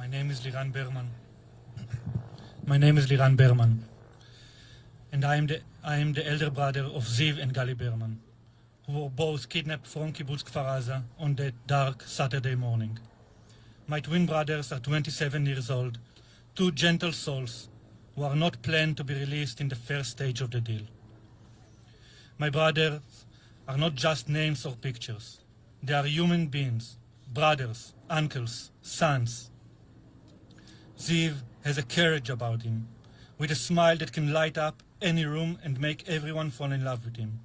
My name is Liran Berman. My name is Liran Berman, and I am the elder brother of Ziv and Gali Berman, who were both kidnapped from Kibbutz Kfar Aza on that dark Saturday morning. My twin brothers are 27 years old, two gentle souls who are not planned to be released in the first stage of the deal. My brothers are not just names or pictures. They are human beings, brothers, uncles, sons. Ziv has a courage about him, with a smile that can light up any room and make everyone fall in love with him.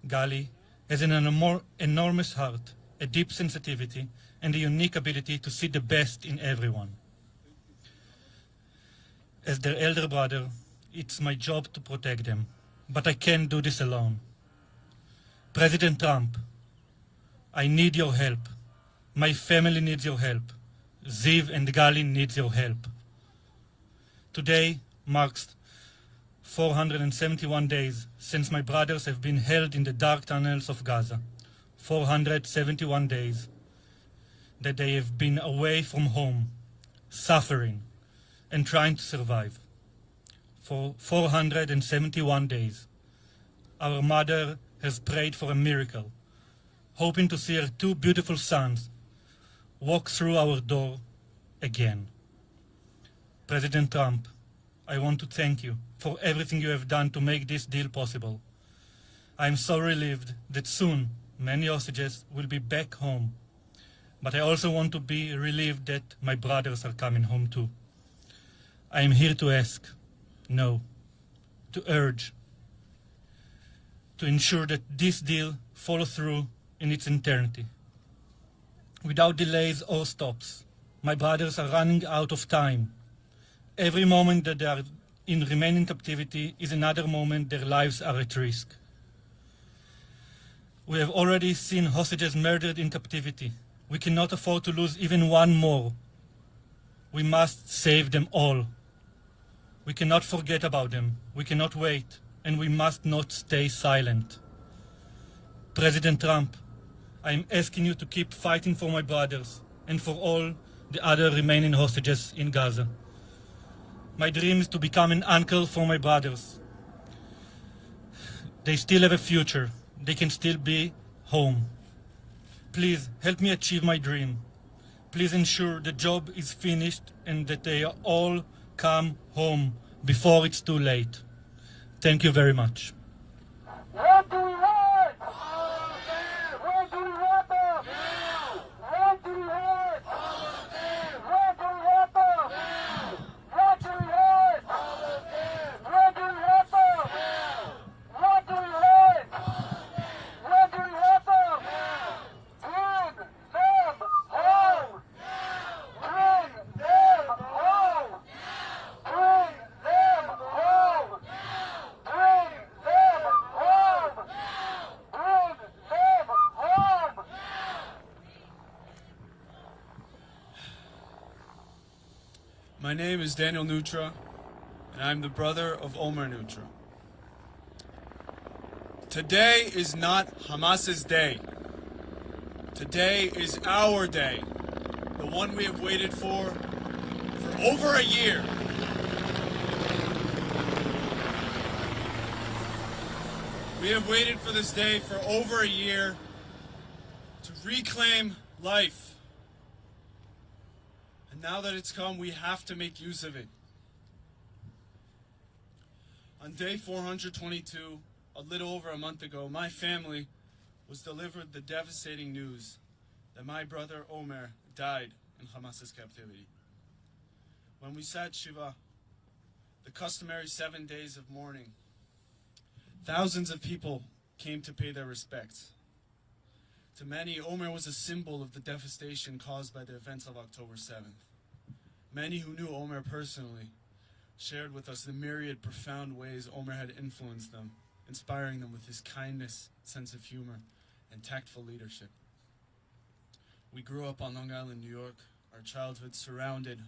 Gali has an enormous heart, a deep sensitivity, and a unique ability to see the best in everyone. As their elder brother, it's my job to protect them, but I can't do this alone. President Trump, I need your help. My family needs your help. Ziv and Gali needs your help. Today marks 471 days since my brothers have been held in the dark tunnels of Gaza. 471 days that they have been away from home, suffering, and trying to survive. For 471 days, our mother has prayed for a miracle, hoping to see her two beautiful sons walk through our door again. President Trump, I want to thank you for everything you have done to make this deal possible. I am so relieved that soon many hostages will be back home, but I also want to be relieved that my brothers are coming home too. I am here to ask, no, to urge, to ensure that this deal follows through in its entirety. Without delays or stops, my brothers are running out of time. Every moment that they are in remaining captivity is another moment their lives are at risk. We have already seen hostages murdered in captivity. We cannot afford to lose even one more. We must save them all. We cannot forget about them. We cannot wait, and we must not stay silent. President Trump, I am asking you to keep fighting for my brothers and for all the other remaining hostages in Gaza. My dream is to become an uncle for my brothers. They still have a future. They can still be home. Please help me achieve my dream. Please ensure the job is finished and that they all come home before it's too late. Thank you very much. What do we want? What do we want them? What do we want? What do we want them? What do we want? What do we want them? What do we want? What do we want them? Bring them home! Bring them home! Bring them home! Bring them home! Bring them home! My name is Idan Neutra, and I'm the brother of Omer Neutra. Today is not Hamas's day. Today is our day, the one we have waited for over a year. We have waited for this day for over a year to reclaim life. And now that it's come, we have to make use of it. On day 422, a little over a month ago, my family was delivered the devastating news that my brother Omer died in Hamas's captivity. When we sat Shiva, the customary 7 days of mourning, thousands of people came to pay their respects. To many, Omer was a symbol of the devastation caused by the events of October 7th. Many who knew Omer personally shared with us the myriad profound ways Omer had influenced them, inspiring them with his kindness, sense of humor, and tactful leadership. We grew up on Long Island, New York, our childhood surrounded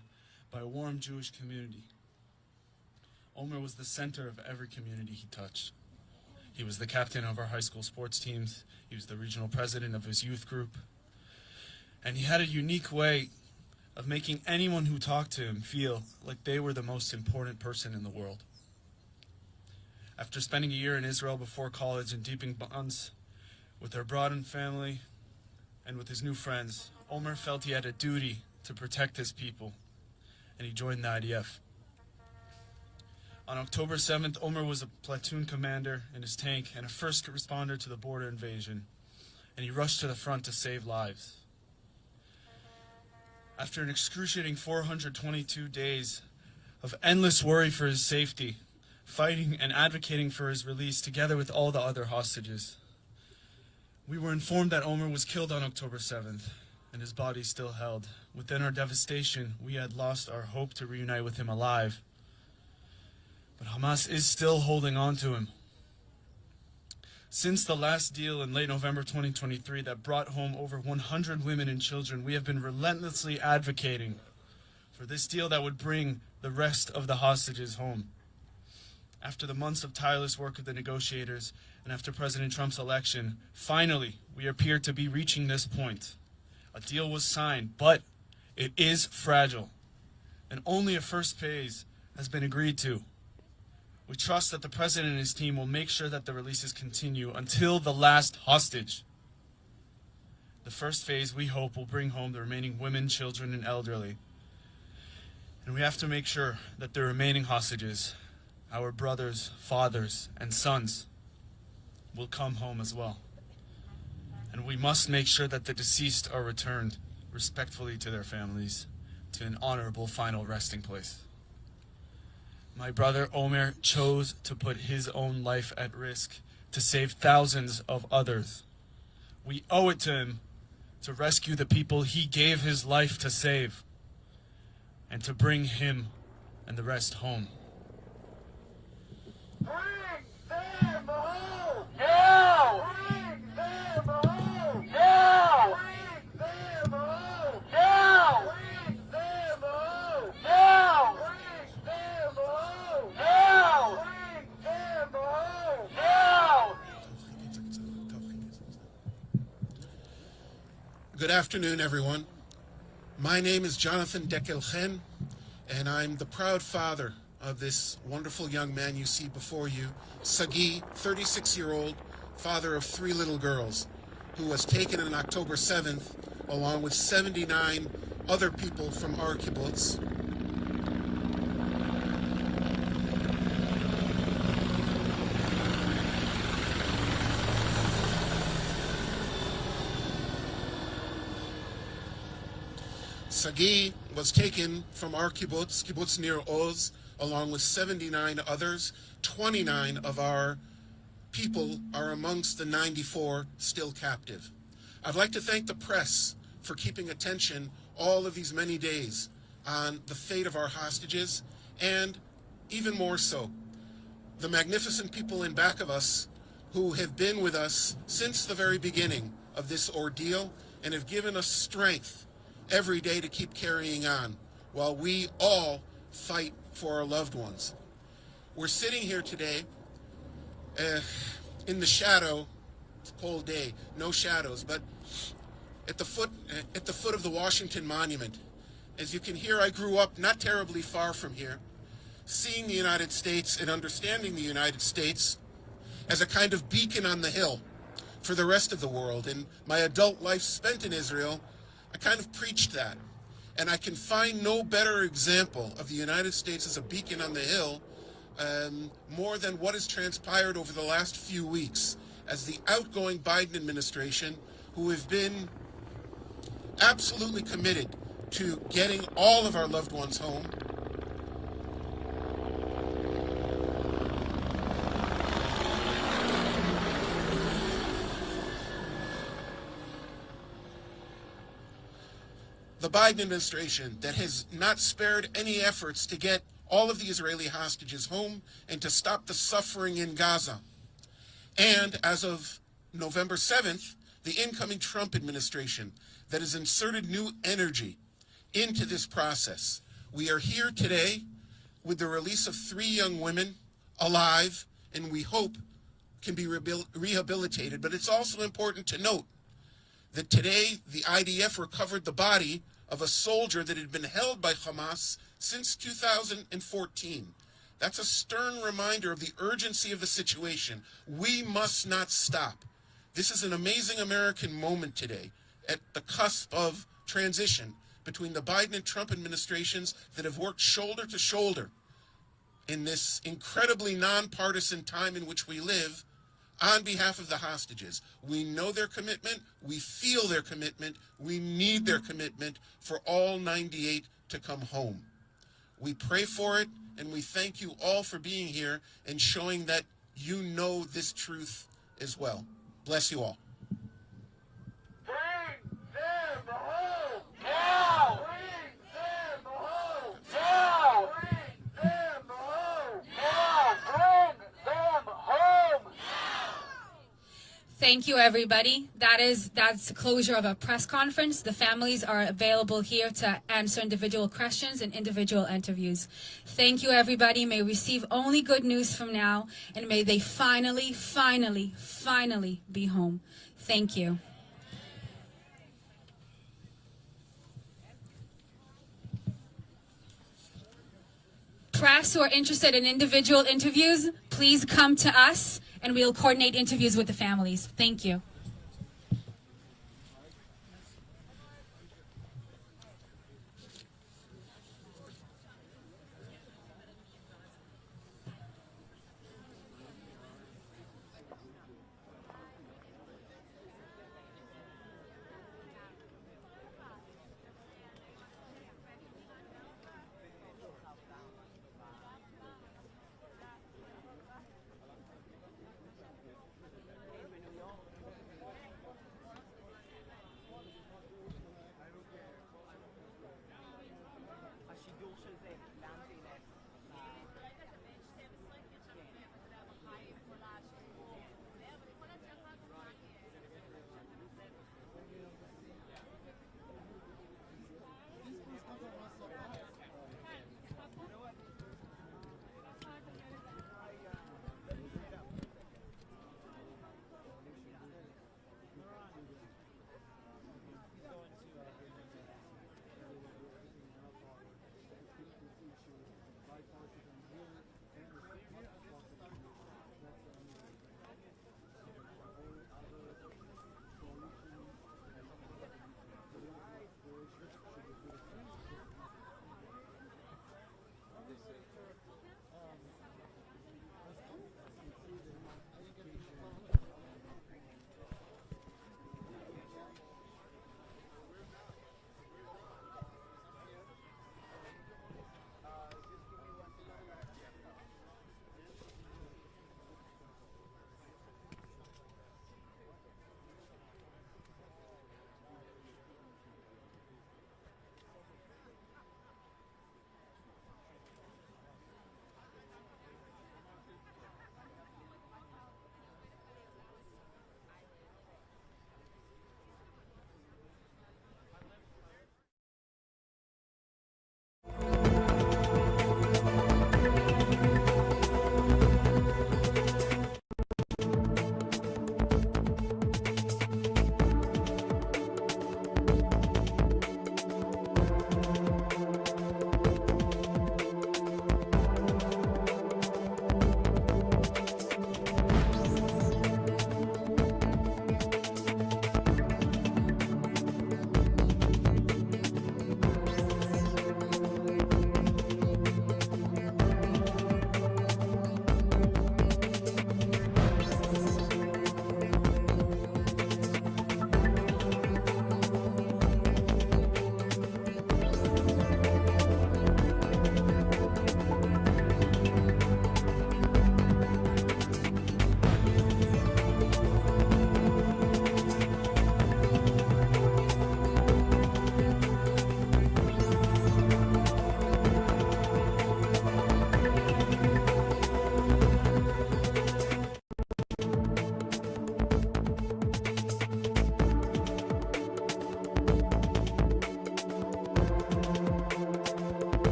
by a warm Jewish community. Omer was the center of every community he touched. He was the captain of our high school sports teams. He was the regional president of his youth group. And he had a unique way of making anyone who talked to him feel like they were the most important person in the world. After spending a year in Israel before college and deepening bonds with their broadened family and with his new friends, Omer felt he had a duty to protect his people, and he joined the IDF. On October 7th, Omer was a platoon commander in his tank and a first responder to the border invasion, and he rushed to the front to save lives. After an excruciating 422 days of endless worry for his safety, fighting and advocating for his release together with all the other hostages, we were informed that Omer was killed on October 7th, and his body still held. Within our devastation, we had lost our hope to reunite with him alive. But Hamas is still holding on to him. Since the last deal in late November 2023 that brought home over 100 women and children, we have been relentlessly advocating for this deal that would bring the rest of the hostages home. After the months of tireless work of the negotiators and after President Trump's election, finally, we appear to be reaching this point. A deal was signed, but it is fragile, and only a first phase has been agreed to. We trust that the President and his team will make sure that the releases continue until the last hostage. The first phase, we hope, will bring home the remaining women, children, and elderly. And we have to make sure that the remaining hostages, our brothers, fathers, and sons, will come home as well. And we must make sure that the deceased are returned respectfully to their families, to an honorable final resting place. My brother Omer chose to put his own life at risk to save thousands of others. We owe it to him to rescue the people he gave his life to save, and to bring him and the rest home. Bring them home! Now! Bring them home! Now! Bring them home! Now! Bring them home! Now! Bring them home! Now! Bring them home! Now! Good afternoon, everyone. My name is Jonathan Dekel Chen, and I'm the proud father of this wonderful young man you see before you, Saguie, 36-year-old, father of 3 little girls, who was taken on October 7th, along with 79 other people from our kibbutz. Saguie was taken from our kibbutz near Oz, along with 79 others. 29 of our people are amongst the 94 still captive. I'd like to thank the press for keeping attention all of these many days on the fate of our hostages, and even more so, the magnificent people in back of us who have been with us since the very beginning of this ordeal and have given us strength every day to keep carrying on while we all fight for our loved ones. We're sitting here today in the shadow. It's a cold day, no shadows, but at the foot of the Washington Monument. As you can hear, I grew up not terribly far from here, seeing the United States and understanding the United States as a kind of beacon on the hill for the rest of the world. In my adult life spent in Israel, I kind of preached that. And I can find no better example of the United States as a beacon on the hill more than what has transpired over the last few weeks as the outgoing Biden administration, who have been absolutely committed to getting all of our loved ones home, the Biden administration that has not spared any efforts to get all of the Israeli hostages home and to stop the suffering in Gaza. And as of November 7th, the incoming Trump administration that has inserted new energy into this process. We are here today with the release of 3 young women alive, and we hope can be rehabilitated. But it's also important to note that today the IDF recovered the body of a soldier that had been held by Hamas since 2014. That's a stern reminder of the urgency of the situation. We must not stop. This is an amazing American moment today at the cusp of transition between the Biden and Trump administrations that have worked shoulder to shoulder in this incredibly nonpartisan time in which we live on behalf of the hostages. We know their commitment. We feel their commitment. We need their commitment for all 98 to come home. We pray for it, and we thank you all for being here and showing that you know this truth as well. Bless you all. Bring them home now! Bring them home now! Bring them home now! Bring them home! Thank you, everybody. That's the closure of a press conference. The families are available here to answer individual questions and individual interviews. Thank you, everybody. May receive only good news from now, and may they finally, finally, finally be home. Thank you. Press who are interested in individual interviews, please come to us, and we'll coordinate interviews with the families. Thank you.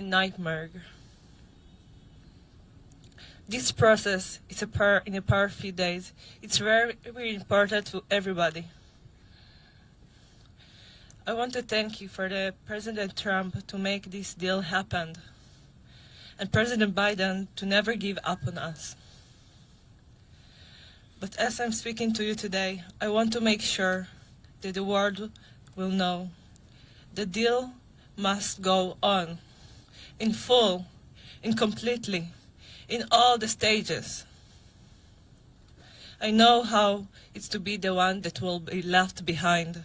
nightmare. This process is in a paar few days. It's very, very important to everybody. I want to thank you for the President Trump to make this deal happen, and President Biden to never give up on us. But as I'm speaking to you today, I want to make sure that the world will know the deal must go on in full, in completely, in all the stages. I know how it's to be the one that will be left behind,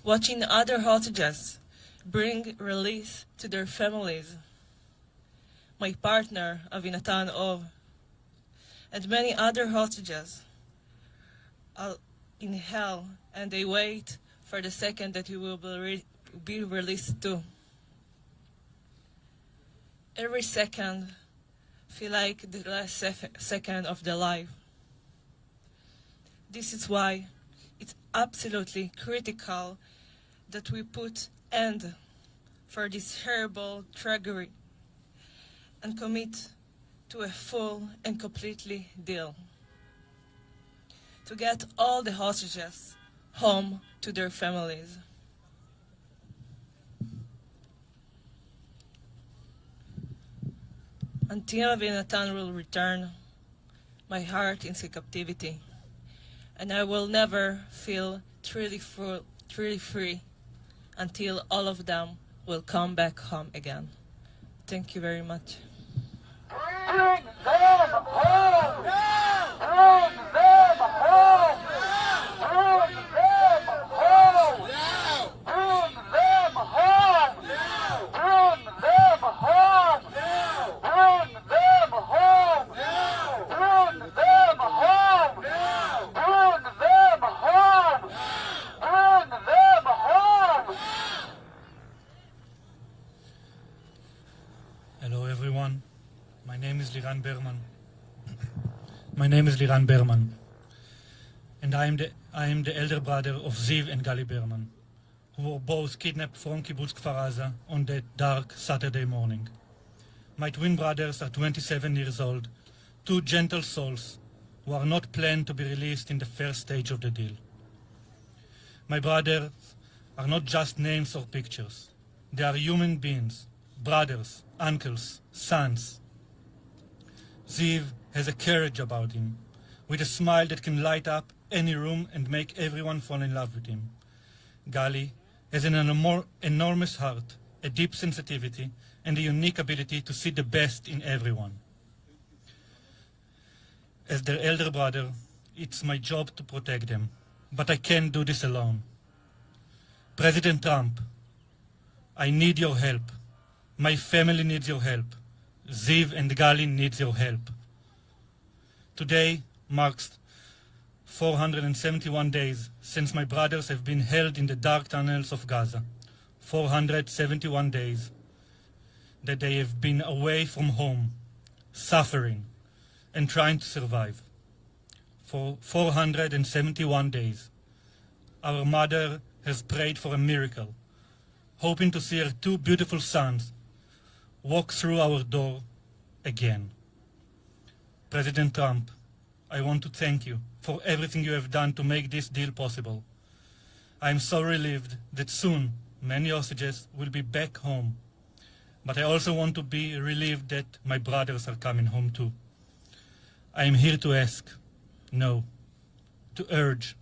watching other hostages bring release to their families. My partner, Yonatan Or, and many other hostages are in hell, and they wait for the second that you will be released too. Every second feel like the last second of their life. This is why it's absolutely critical that we put end for this horrible tragedy and commit to a full and completely deal to get all the hostages home to their families. Until Yonatan will return, my heart is in captivity, and I will never feel truly free until all of them will come back home again. Thank you very much. Bring them home! Bring them home! Bring them home! Bring them home! Bring them home! Bring them home! Bring them home! Bring them home! Bring them home! Hello everyone. My name is Liran Berman. Liran Berman, and I am the elder brother of Ziv and Gali Berman, who were both kidnapped from Kibbutz Kfar Aza on that dark Saturday morning. My twin brothers are 27 years old, two gentle souls who are not planned to be released in the first stage of the deal. My brothers are not just names or pictures. They are human beings, brothers, uncles, sons. Ziv has a courage about him, with a smile that can light up any room and make everyone fall in love with him. Gali has an enormous heart, a deep sensitivity, and a unique ability to see the best in everyone. As their elder brother, it's my job to protect them, but I can't do this alone. President Trump, I need your help. My family needs your help. Ziv and Gali needs your help. Today marks 471 days since my brothers have been held in the dark tunnels of Gaza. 471 days that they have been away from home, suffering, and trying to survive. For 471 days, our mother has prayed for a miracle, hoping to see her two beautiful sons walk through our door again. President Trump, I want to thank you for everything you have done to make this deal possible. I am so relieved that soon many hostages will be back home. But I also want to be relieved that my brothers are coming home too. I am here to ask, no, to urge,